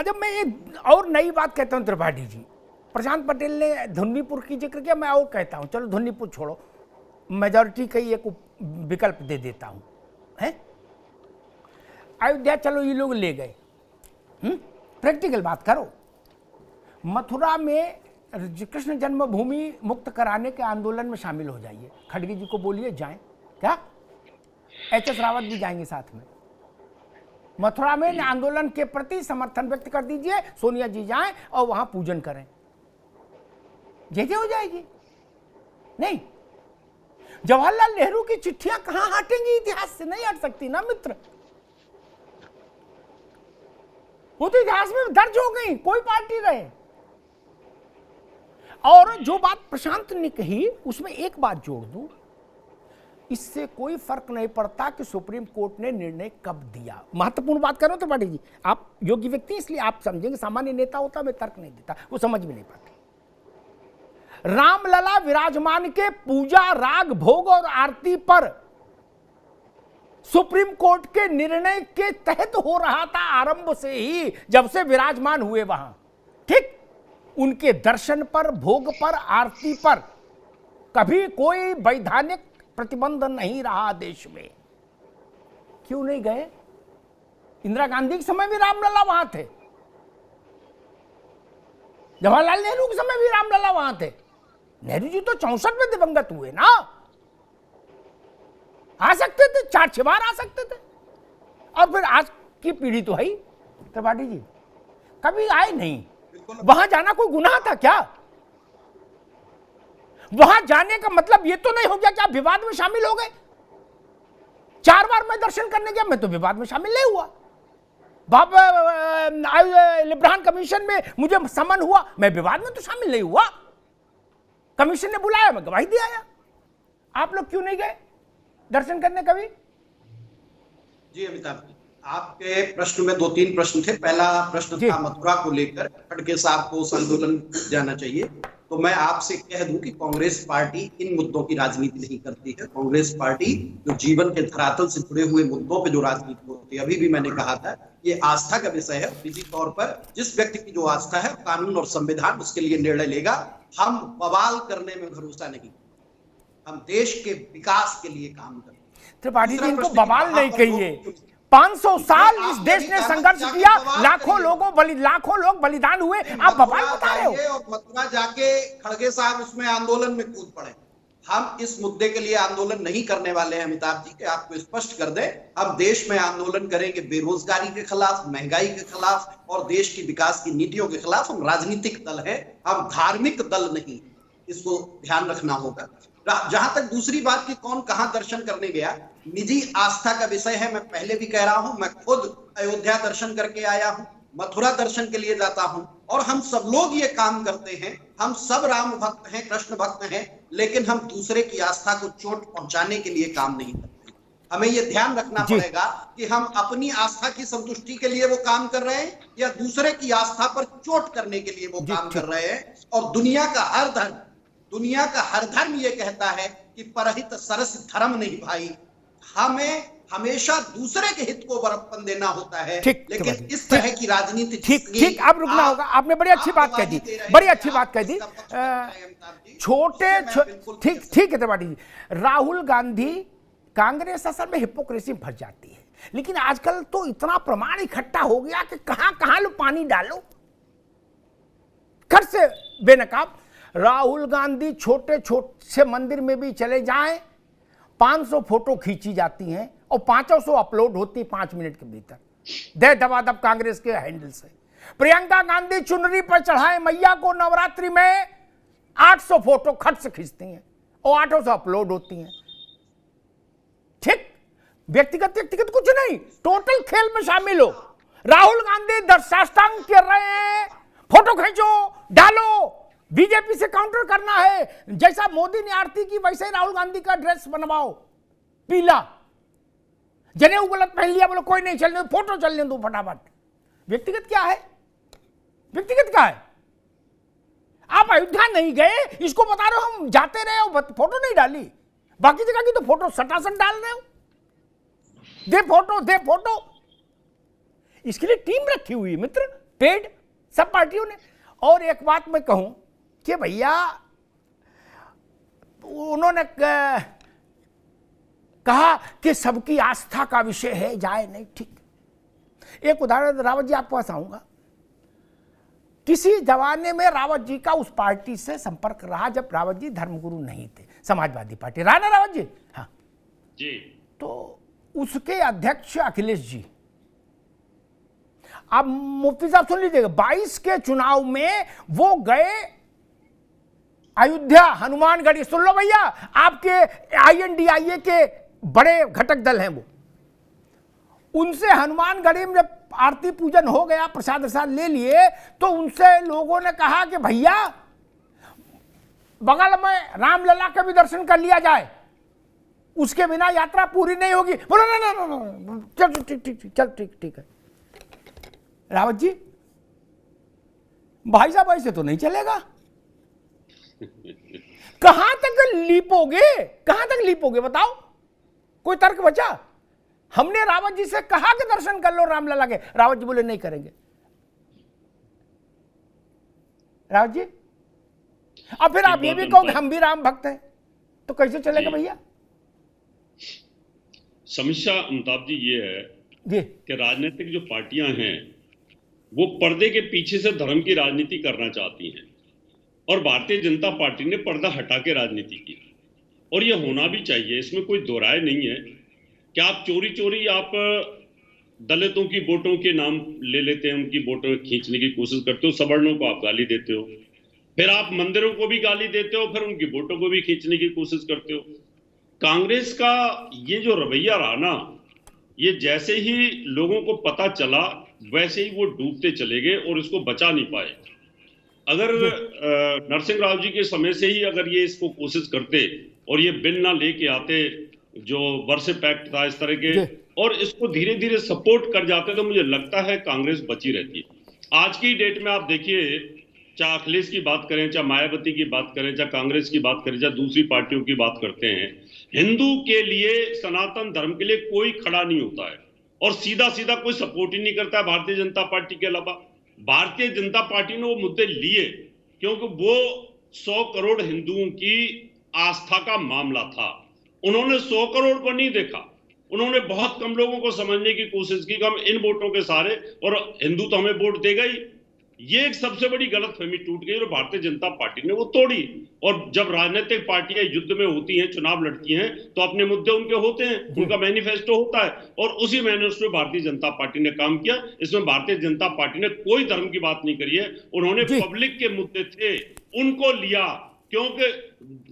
जब मैं एक और नई बात कहता हूं त्रिपाठी जी, प्रशांत पटेल ने धुन्नीपुर की जिक्र किया, मैं और कहता हूं, चलो धुन्नीपुर छोड़ो, मेजॉरिटी का ही एक विकल्प दे देता हूं, है अयोध्या चलो ये लोग ले गए, प्रैक्टिकल बात करो, मथुरा में कृष्ण जन्मभूमि मुक्त कराने के आंदोलन में शामिल हो जाइए, खड़गे जी को बोलिए जाएं, क्या एच.एस. रावत भी जाएंगे साथ में, मथुरा में आंदोलन के प्रति समर्थन व्यक्त कर दीजिए, सोनिया जी जाएं और वहां पूजन करें, जैसे हो जाएगी। नहीं, जवाहरलाल नेहरू की चिट्ठियां कहां हटेंगी, इतिहास से नहीं हट सकती ना मित्र, वो तो इतिहास में दर्ज हो गई, कोई पार्टी रहे। और जो बात प्रशांत ने कही उसमें एक बात जोड़ दूं, इससे कोई फर्क नहीं पड़ता कि सुप्रीम कोर्ट ने निर्णय कब दिया, महत्वपूर्ण बात करो त्रिपाठी जी, आप योग्य व्यक्ति इसलिए आप समझेंगे, सामान्य नेता होता मैं तर्क नहीं देता, वो समझ भी नहीं पाते। रामलला विराजमान के पूजा राग भोग और आरती पर सुप्रीम कोर्ट के निर्णय के तहत हो रहा था आरंभ से ही, जब से विराजमान हुए वहां, ठीक, उनके दर्शन पर, भोग पर, आरती पर कभी कोई वैधानिक प्रतिबंध नहीं रहा देश में। क्यों नहीं गए? इंदिरा गांधी के समय भी रामलला वहां थे, जवाहरलाल नेहरू के समय भी रामलला वहां थे, नेहरू जी तो 64 में दिवंगत हुए ना, आ सकते थे, 4-6 बार आ सकते थे, और फिर आज की पीढ़ी तो है ही, त्रिपाठी जी कभी आए नहीं, वहां जाना कोई गुनाह था क्या? वहां जाने का मतलब ये तो नहीं हो गया कि आप विवाद में शामिल हो गए। 4 बार मैं दर्शन करने गया, मैं तो विवाद में शामिल नहीं हुआ, लिब्रान कमीशन में मुझे समन हुआ, मैं विवाद में तो शामिल नहीं हुआ, कमीशन ने बुलाया, मैं गवाही दे आया। आप लोग क्यों नहीं गए दर्शन करने कभी? जी अमिताभ जी, आपके प्रश्न में 2-3 प्रश्न थे। पहला प्रश्न था मथुरा को लेकर, खड़गे साहब को उस आंदोलन जाना चाहिए। तो मैं आपसे कह दूं कि कांग्रेस पार्टी इन मुद्दों की राजनीति नहीं करती है। कांग्रेस पार्टी जो जीवन के धरातल से जुड़े हुए मुद्दों पे जो राजनीति होती है, अभी भी मैंने कहा था, ये आस्था का विषय है। निजी तौर पर जिस व्यक्ति की जो आस्था है, कानून और संविधान उसके लिए निर्णय लेगा। हम बवाल करने में भरोसा नहीं, हम देश के विकास के लिए काम करते हैं। त्रिपाठी जी इनको बवाल नहीं कहिए, 500 साल इस देश ने संघर्ष किया, लाखों लोग बलिदान हुए, आप बवाल बता रहे हो। और मथुरा जाके खड़गे साहब उसमें आंदोलन में कूद पड़े। हम इस मुद्दे के लिए आंदोलन नहीं करने वाले हैं अमिताभ जी, कि आपको स्पष्ट कर दें। हम देश में आंदोलन करेंगे बेरोजगारी के खिलाफ, महंगाई के खिलाफ और देश की विकास की नीतियों के खिलाफ। हम राजनीतिक दल है, हम धार्मिक दल नहीं, इसको ध्यान रखना होगा। जहां तक दूसरी बात की कौन कहां दर्शन करने गया, निजी आस्था का विषय है। मैं पहले भी कह रहा हूं, मैं खुद अयोध्या दर्शन करके आया हूं, मथुरा दर्शन के लिए जाता हूं, और हम सब लोग ये काम करते हैं। हम सब राम भक्त हैं, कृष्ण भक्त हैं, लेकिन हम दूसरे की आस्था को चोट पहुंचाने के लिए काम नहीं करते। हमें ये ध्यान रखना पड़ेगा कि हम अपनी आस्था की संतुष्टि के लिए वो काम कर रहे हैं या दूसरे की आस्था पर चोट करने के लिए वो काम कर रहे हैं। और दुनिया का हर धर्म ये कहता है कि परहित सरस धर्म नहीं भाई, हमें हमेशा दूसरे के हित को बरपन देना होता है। लेकिन इस तरह की राजनीति ठीक अब रुकना होगा। आपने बड़ी अच्छी बात कह दी, बड़ी अच्छी बात कह दी। छोटे ठीक है त्रिपाठी जी, राहुल गांधी, कांग्रेस असल में हिपोक्रेसी में फंस जाती है, लेकिन आजकल तो इतना प्रमाण इकट्ठा हो गया कि कहां कहां लो पानी डालो, खर्च से बेनकाब। राहुल गांधी छोटे से मंदिर में भी चले जाएं, 500 फोटो खींची जाती हैं और 500 अपलोड होती 5 मिनट के भीतर, दे दबादब कांग्रेस के हैंडल से। प्रियंका गांधी चुनरी पर चढ़ाए मैया को नवरात्रि में 800 फोटो खट से खींचती हैं और 800 अपलोड होती हैं। ठीक, व्यक्तिगत कुछ नहीं, टोटल खेल में शामिल हो। राहुल गांधी दर्शास्तांग कर रहे हैं, फोटो खींचो, डालो, बीजेपी से काउंटर करना है। जैसा मोदी ने आरती की वैसे ही राहुल गांधी का ड्रेस बनवाओ, पीला, जनेऊ गलत पहन लिया, बोलो कोई नहीं चलने, फोटो चलने दो फटाफट। व्यक्तिगत क्या है? आप अयोध्या नहीं गए, इसको बता रहे हो हम जाते रहे हो, फोटो नहीं डाली, बाकी जगह की तो फोटो सटासट डाल रहे हो। दे फोटो, इसके लिए टीम रखी हुई है मित्र। पेड सब पार्टियों ने। और एक बात मैं कहूं कि भैया उन्होंने कहा कि सबकी आस्था का विषय है, जाए नहीं, ठीक। एक उदाहरण रावत जी आपके पास आऊंगा। किसी जमाने में रावत जी का उस पार्टी से संपर्क रहा जब रावत जी धर्मगुरु नहीं थे, समाजवादी पार्टी रहा ना रावत जी, हाँ जी। तो उसके अध्यक्ष अखिलेश जी, अब मुफ्ती साहब सुन लीजिएगा, 22 के चुनाव में वो गए अयोध्या हनुमानगढ़ी, सुन लो भैया, आपके INDIA के बड़े घटक दल हैं वो, उनसे हनुमानगढ़ी में जब आरती पूजन हो गया, प्रसाद प्रसाद ले लिए, तो उनसे लोगों ने कहा कि भैया बगल में रामलला का भी दर्शन कर लिया जाए, उसके बिना यात्रा पूरी नहीं होगी। बोलो ना, चल ठीक ठीक चल ठीक है। रावत जी, भाई साहब ऐसे तो नहीं चलेगा, कहां तक लीपोगे बताओ, कोई तर्क बचा? हमने रावत जी से कहा कि दर्शन कर लो रामलला के, रावत जी बोले नहीं करेंगे। रावत जी, अब फिर आप ये भी कहो कि हम भी राम भक्त हैं, तो कैसे चलेगा भैया? समस्या अमिताभ जी ये है जी कि राजनीतिक जो पार्टियां हैं वो पर्दे के पीछे से धर्म की राजनीति करना चाहती हैं, और भारतीय जनता पार्टी ने पर्दा हटा के राजनीति की, और ये होना भी चाहिए, इसमें कोई दो राय नहीं है कि आप चोरी चोरी आप दलितों की वोटों के नाम ले लेते हैं, उनकी वोटों खींचने की कोशिश करते हो, सवर्णों को आप गाली देते हो, फिर आप मंदिरों को भी गाली देते हो, फिर उनकी वोटों को भी खींचने की कोशिश करते हो। कांग्रेस का ये जो रवैया रहा ना, ये जैसे ही लोगों को पता चला वैसे ही वो डूबते चले गए और इसको बचा नहीं पाए। अगर नरसिंह राव जी के समय से ही अगर ये इसको कोशिश करते और ये बिल ना लेके आते जो वर्षे पैक्ट था इस तरह के, और इसको धीरे धीरे सपोर्ट कर जाते, तो मुझे लगता है कांग्रेस बची रहती। आज की डेट में आप देखिए, चाहे अखिलेश की बात करें, चाहे मायावती की बात करें, चाहे कांग्रेस की बात करें, चाहे दूसरी पार्टियों की बात करते हैं, हिंदू के लिए, सनातन धर्म के लिए कोई खड़ा नहीं होता है, और सीधा सीधा कोई सपोर्ट ही नहीं करता है भारतीय जनता पार्टी के अलावा। भारतीय जनता पार्टी ने वो मुद्दे लिए क्योंकि वो 100 करोड़ हिंदुओं की आस्था का मामला था। उन्होंने 100 करोड़ को नहीं देखा, उन्होंने बहुत कम लोगों को समझने की कोशिश की कि हम इन वोटों के सहारे, और हिंदू तो हमें वोट देगा ही। ये एक सबसे बड़ी गलतफहमी टूट गई और भारतीय जनता पार्टी ने वो तोड़ी। और जब राजनीतिक पार्टियां युद्ध में होती हैं, चुनाव लड़ती हैं, तो अपने मुद्दे उनके होते हैं, उनका मैनिफेस्टो होता है, और उसी मैनिफेस्टो में भारतीय जनता पार्टी ने काम किया। इसमें भारतीय जनता पार्टी ने कोई धर्म की बात नहीं करी है, उन्होंने पब्लिक के मुद्दे थे उनको लिया, क्योंकि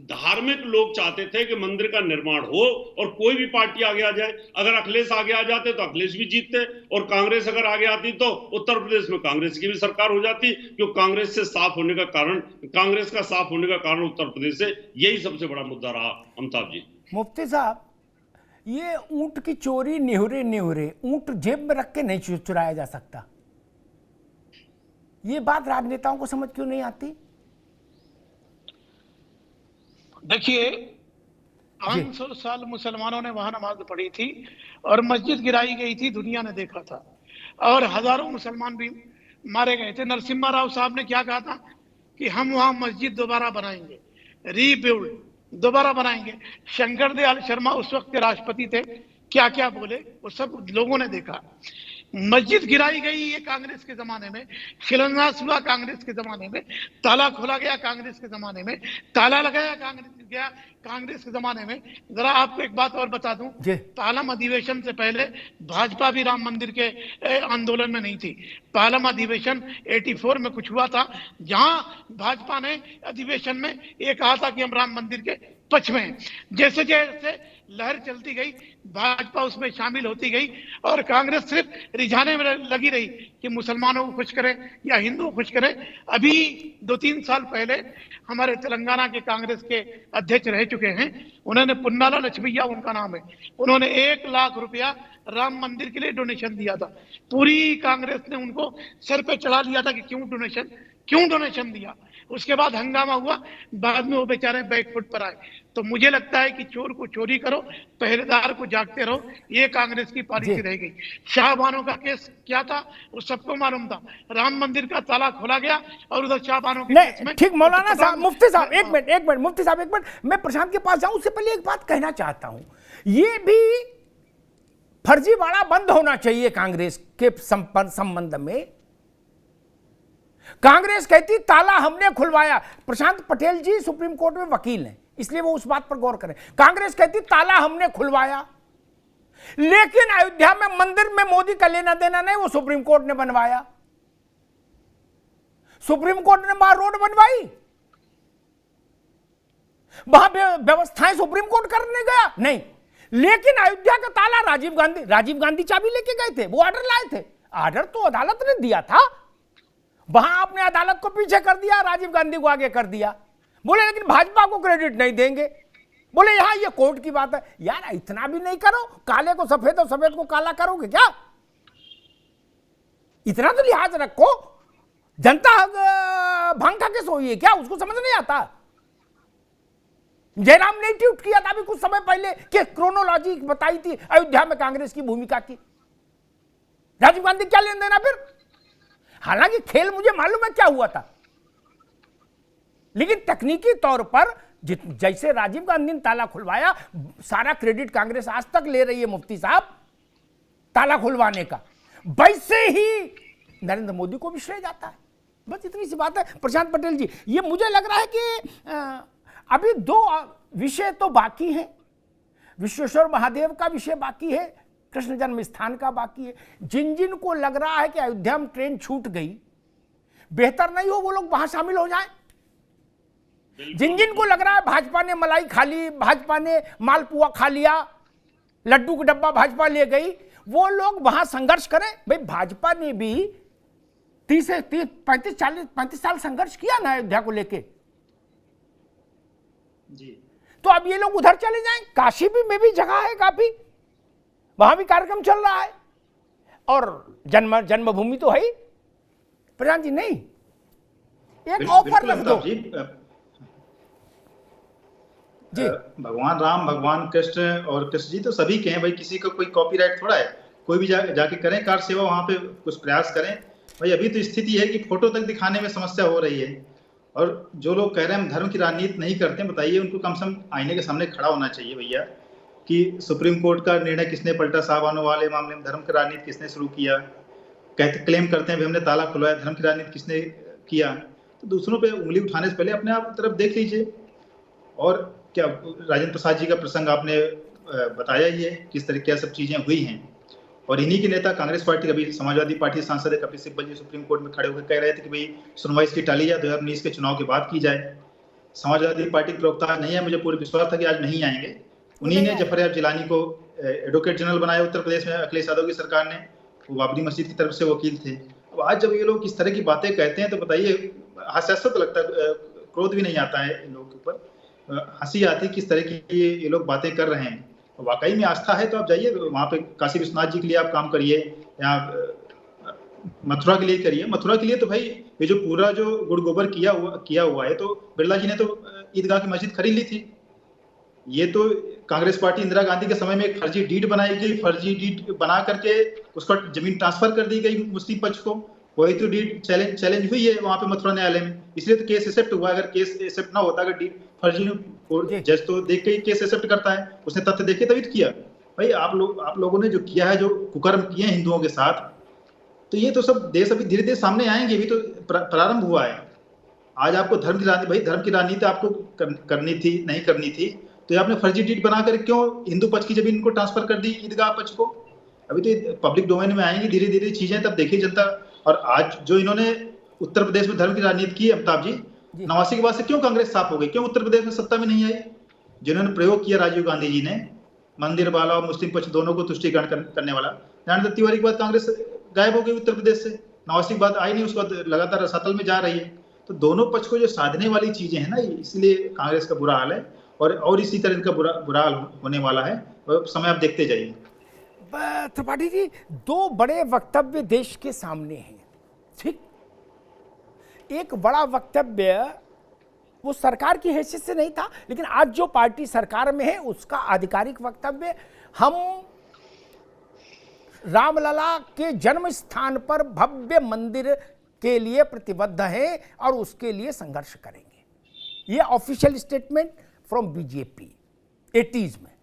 धार्मिक लोग चाहते थे कि मंदिर का निर्माण हो और कोई भी पार्टी आगे आ जाए। अगर अखिलेश आगे आ जाते तो अखिलेश भी जीतते, और कांग्रेस अगर आगे आती तो उत्तर प्रदेश में कांग्रेस की भी सरकार हो जाती, क्योंकि कांग्रेस से साफ होने का कारण, कांग्रेस का साफ होने का कारण उत्तर प्रदेश से यही सबसे बड़ा मुद्दा रहा। अमिताभ जी, मुफ्ती साहब, ये ऊंट की चोरी निहुरे ऊंट जेब में रख के नहीं चुराया जा सकता, ये बात राजनेताओं को समझ क्यों नहीं आती? देखिए, 500 साल मुसलमानों ने वहां नमाज पढ़ी थी और मस्जिद गिराई गई थी, दुनिया ने देखा था, और हजारों मुसलमान भी मारे गए थे। नरसिम्हा राव साहब ने क्या कहा था कि हम वहां मस्जिद दोबारा बनाएंगे, रीबिल्ड, दोबारा बनाएंगे। शंकर दयाल शर्मा उस वक्त के राष्ट्रपति थे, क्या क्या बोले वो सब लोगों ने देखा। मस्जिद गिराई गई ये कांग्रेस के जमाने में, शिलान्यास हुआ कांग्रेस के जमाने में, ताला खोला गया कांग्रेस के जमाने में, ताला लगाया कांग्रेस के जमाने में। जरा आपको एक बात और बता दूं, पार्लियामेंट अधिवेशन से पहले भाजपा भी राम मंदिर के आंदोलन में नहीं थी। पार्लियामेंट अधिवेशन 84 में कुछ हुआ था, जहां भाजपा ने अधिवेशन में ये कहा था कि हम राम मंदिर के पक्ष में हैं। जैसे जैसे लहर चलती गई, भाजपा उसमें शामिल होती गई, और कांग्रेस सिर्फ रिझाने में लगी रही कि मुसलमानों को खुश करें या हिंदुओं को खुश करें। अभी 2-3 साल पहले हमारे तेलंगाना के कांग्रेस के अध्यक्ष रह चुके हैं, उन्होंने पुन्नाला लक्ष्मीया उनका नाम है, उन्होंने 1 लाख रुपया राम मंदिर के लिए डोनेशन दिया था। पूरी कांग्रेस ने उनको सर पे चढ़ा लिया था कि क्यों डोनेशन दिया। उसके बाद हंगामा हुआ, बाद में वो बेचारे बैकफुट पर आए। तो मुझे लगता है कि चोर को चोरी करो, पहरेदार को जागते रहो, ये कांग्रेस की पॉलिसी रह गई। शाहबानो का केस क्या था वो सबको मालूम था, राम मंदिर का ताला खोला गया और उधर शाहबानो के केस में ठीक। मौलाना साहब, मुफ्ती साहब एक मिनट, मुफ्ती साहब एक मिनट, मैं प्रशांत के पास जाऊं उससे पहले एक बात कहना चाहता हूं। ये भी फर्जीवाड़ा बंद होना चाहिए कांग्रेस के संबंध में। कांग्रेस कहती ताला हमने खुलवाया। प्रशांत पटेल जी सुप्रीम कोर्ट में वकील हैं, इसलिए वो उस बात पर गौर करें। कांग्रेस कहती ताला हमने खुलवाया, लेकिन अयोध्या में मंदिर में मोदी का लेना देना नहीं, वो सुप्रीम कोर्ट ने बनवाया। सुप्रीम कोर्ट ने वहां रोड बनवाई, वहां व्यवस्थाएं सुप्रीम कोर्ट करने गया नहीं, लेकिन अयोध्या का ताला राजीव गांधी चाबी लेके गए थे, वो ऑर्डर लाए थे। ऑर्डर तो अदालत ने दिया था, वहां आपने अदालत को पीछे कर दिया, राजीव गांधी को आगे कर दिया। बोले लेकिन भाजपा को क्रेडिट नहीं देंगे, बोले यहां ये कोर्ट की बात है। यार इतना भी नहीं करो, काले को सफेद और सफेद को काला करोगे क्या? इतना तो लिहाज रखो। जनता भांग खा के सोई है क्या? उसको समझ नहीं आता। जयराम ने ट्वीट किया था अभी कुछ समय पहले कि क्रोनोलॉजी बताई थी अयोध्या में कांग्रेस की भूमिका की। राजीव गांधी क्या लेन देना फिर? हालांकि खेल मुझे मालूम है क्या हुआ था, लेकिन तकनीकी तौर पर जैसे राजीव गांधी ने ताला खुलवाया, सारा क्रेडिट कांग्रेस आज तक ले रही है मुफ्ती साहब ताला खुलवाने का, वैसे ही नरेंद्र मोदी को भी श्रेय जाता है। बस इतनी सी बात है। प्रशांत पटेल जी, ये मुझे लग रहा है कि अभी दो विषय तो बाकी हैं। विश्वेश्वर महादेव का विषय बाकी है, कृष्ण जन्म स्थान का बाकी है। जिन को लग रहा है कि अयोध्या में ट्रेन छूट गई, बेहतर नहीं हो वो लोग वहां शामिल हो जाएं। जिन को लग रहा है भाजपा ने मलाई खा ली, भाजपा ने मालपुआ खा लिया, लड्डू का डब्बा भाजपा ले गई, वो लोग वहां संघर्ष करें। भाई भाजपा ने भी 35 साल संघर्ष किया ना अयोध्या को लेके जी। तो अब ये लोग उधर चले जाएं। काशी भी में भी जगह है काफी, वहां भी कार्यक्रम चल रहा है, और जन्मभूमि तो है ही। प्रशांत जी नहीं, एक ऑफर रख दो जी। भगवान राम, भगवान कृष्ण और कृष्ण जी तो सभी के हैं भाई, किसी का कोई कॉपीराइट थोड़ा है। कोई भी जाके करें कार सेवा, वहां पे कुछ प्रयास करें भाई। अभी तो स्थिति है कि फोटो तक दिखाने में समस्या हो रही है, और जो लोग कह रहे हैं हम धर्म की राजनीति नहीं करते, बताइए उनको कम से कम आईने के सामने खड़ा होना चाहिए भैया कि सुप्रीम कोर्ट का निर्णय किसने पलटा, साहबानों वाले मामले में धर्म की राजनीति किसने शुरू किया। क्लेम करते हैं हमने ताला खुलवाया, धर्म की राजनीति किसने किया। तो दूसरों पे उंगली उठाने से पहले अपने आप तरफ देख लीजिए। और क्या राजेंद्र प्रसाद जी का प्रसंग आपने बताया ही है, किस तरह क्या सब चीजें हुई हैं। और इन्हीं के नेता कांग्रेस पार्टी, कभी समाजवादी पार्टी सांसद कपिल सिब्बल जी सुप्रीम कोर्ट में खड़े होकर कह रहे थे कि भाई सुनवाई इसकी टाली जाए, 2019 के चुनाव के बाद की जाए। समाजवादी पार्टी के प्रवक्ता नहीं है, मुझे पूरा विश्वास था कि आज नहीं आएंगे। उन्हीं ने जफर याब जिलानी को एडवोकेट जनरल बनाया उत्तर प्रदेश में, अखिलेश यादव की सरकार ने। वो बाबरी मस्जिद की तरफ से वकील थे। अब आज जब ये लोग इस तरह की बातें कहते हैं तो बताइए, हास्यास्पद लगता है, क्रोध भी नहीं आता है इन लोगों के ऊपर, हंसी आती किस तरह की ये लोग बातें कर रहे हैं। वाकई में आस्था है तो आप जाइए वहाँ पे, काशी विश्वनाथ जी के लिए आप काम करिए, या मथुरा के लिए करिए। मथुरा के लिए तो भाई ये जो पूरा जो गुड़ गोबर किया हुआ है, तो बिरला जी ने तो ईदगाह की मस्जिद खरीद ली थी। ये तो कांग्रेस पार्टी इंदिरा गांधी के समय में एक फर्जी डीड बनाई गई, फर्जी डीड बना करके उसका जमीन ट्रांसफर कर दी गई मुस्लिम पक्ष को। वही तो डीड चैलेंज हुई है वहां पे मथुरा न्यायालय में, इसलिए तो केस एक्सेप्ट हुआ। अगर केस एक्सेप्ट ना होता, अगर डीड फर्जी, जज तो देख के केस एक्सेप्ट करता है, उसने तथ्य देखे तभी तो किया। भाई आप लोगों ने जो किया है, जो कुकर्म किए हैं हिंदुओं के साथ, तो ये तो सब देश अभी धीरे धीरे सामने आएंगे। अभी तो प्रारंभ हुआ है। आज आपको धर्म की राजनीति, भाई धर्म की राजनीति आपको करनी थी, नहीं करनी थी, तो आपने फर्जी डीड बनाकर क्यों हिंदू पक्ष की जमीन को ट्रांसफर कर दी ईदगाह पक्ष को। अभी तो पब्लिक डोमेन में आएंगी धीरे धीरे चीजें, तब देखिए जनता। और आज जो इन्होंने उत्तर प्रदेश में धर्म की राजनीति की, अमिताभ जी 89 के बाद से क्यों कांग्रेस साफ हो गई, क्यों उत्तर प्रदेश में सत्ता में नहीं आई? जिन्होंने प्रयोग किया राजीव गांधी जी ने, मंदिर वाला और मुस्लिम पक्ष दोनों को तुष्टिकरण करने वाला, ज्ञानदत्त तिवारी के बाद कांग्रेस गायब हो गई उत्तर प्रदेश से। 89 के बाद आई नहीं, उसके बाद लगातार रसातल में जा रही है। तो दोनों पक्ष को जो साधने वाली चीजें हैं ना, इसलिए कांग्रेस का बुरा हाल है। और इसी तरह का बुरा हाल होने वाला है, समय आप देखते जाइए। त्रिपाठी जी, दो बड़े वक्तव्य देश के सामने हैं, ठीक। एक बड़ा वक्तव्य वो सरकार की हैसियत से नहीं था, लेकिन आज जो पार्टी सरकार में है उसका आधिकारिक वक्तव्य, हम रामलला के जन्म स्थान पर भव्य मंदिर के लिए प्रतिबद्ध हैं और उसके लिए संघर्ष करेंगे। ये official statement from BJP 80s में।